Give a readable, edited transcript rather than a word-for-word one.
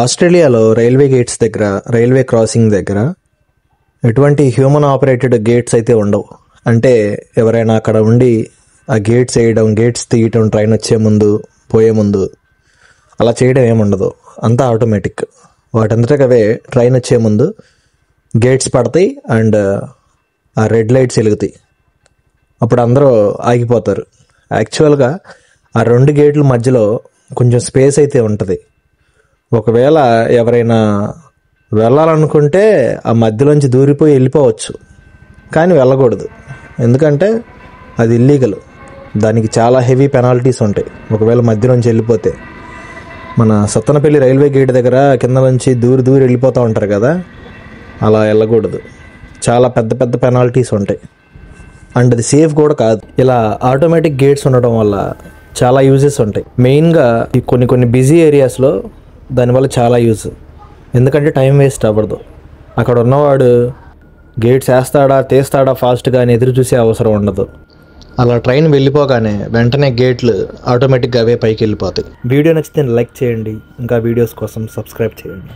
ఆస్ట్రేలియాలో railway gates దగ్గర, railway crossing దగ్గర ఎటువంటి హ్యూమన్ ఆపరేటెడ్ గేట్స్ అయితే ఉండవు. అంటే ఎవరైనా అక్కడ ఉండి ఆ గేట్స్ వేయడం, గేట్స్ తీయటం, ట్రైన్ వచ్చే ముందు, పోయే ముందు అలా చేయడం ఏముండదు. అంతా ఆటోమేటిక్. వాటంతటా అవే ట్రైన్ వచ్చే ముందు గేట్స్ పడతాయి అండ్ ఆ రెడ్ లైట్స్ వెలుగుతాయి. అప్పుడు అందరూ ఆగిపోతారు. యాక్చువల్గా ఆ రెండు గేట్ల మధ్యలో కొంచెం స్పేస్ అయితే ఉంటుంది. ఒకవేళ ఎవరైనా వెళ్ళాలనుకుంటే ఆ మధ్యలోంచి దూరిపోయి వెళ్ళిపోవచ్చు, కానీ వెళ్ళకూడదు. ఎందుకంటే అది ఇల్లీగల్. దానికి చాలా హెవీ పెనాల్టీస్ ఉంటాయి ఒకవేళ మధ్యలోంచి వెళ్ళిపోతే. మన సత్తెనపల్లి రైల్వే గేట్ దగ్గర కింద నుంచి దూరి వెళ్ళిపోతూ ఉంటారు కదా, అలా వెళ్ళకూడదు. చాలా పెద్ద పెద్ద పెనాల్టీస్ ఉంటాయి అండ్ అది సేఫ్ కూడా కాదు. ఇలా ఆటోమేటిక్ గేట్స్ ఉండడం వల్ల చాలా యూజెస్ ఉంటాయి. మెయిన్గా ఈ కొన్ని బిజీ ఏరియాస్లో దానివల్ల చాలా యూజ్. ఎందుకంటే టైం వేస్ట్ అవ్వదు. అక్కడ ఉన్నవాడు గేట్స్ వేస్తాడా తీస్తాడా ఫాస్ట్గా అని ఎదురు చూసే అవసరం ఉండదు. అలా ట్రైన్ వెళ్ళిపోగానే వెంటనే గేట్లు ఆటోమేటిక్గా అవే పైకి వెళ్ళిపోతాయి. వీడియో నచ్చితే లైక్ చేయండి, ఇంకా వీడియోస్ కోసం సబ్స్క్రైబ్ చేయండి.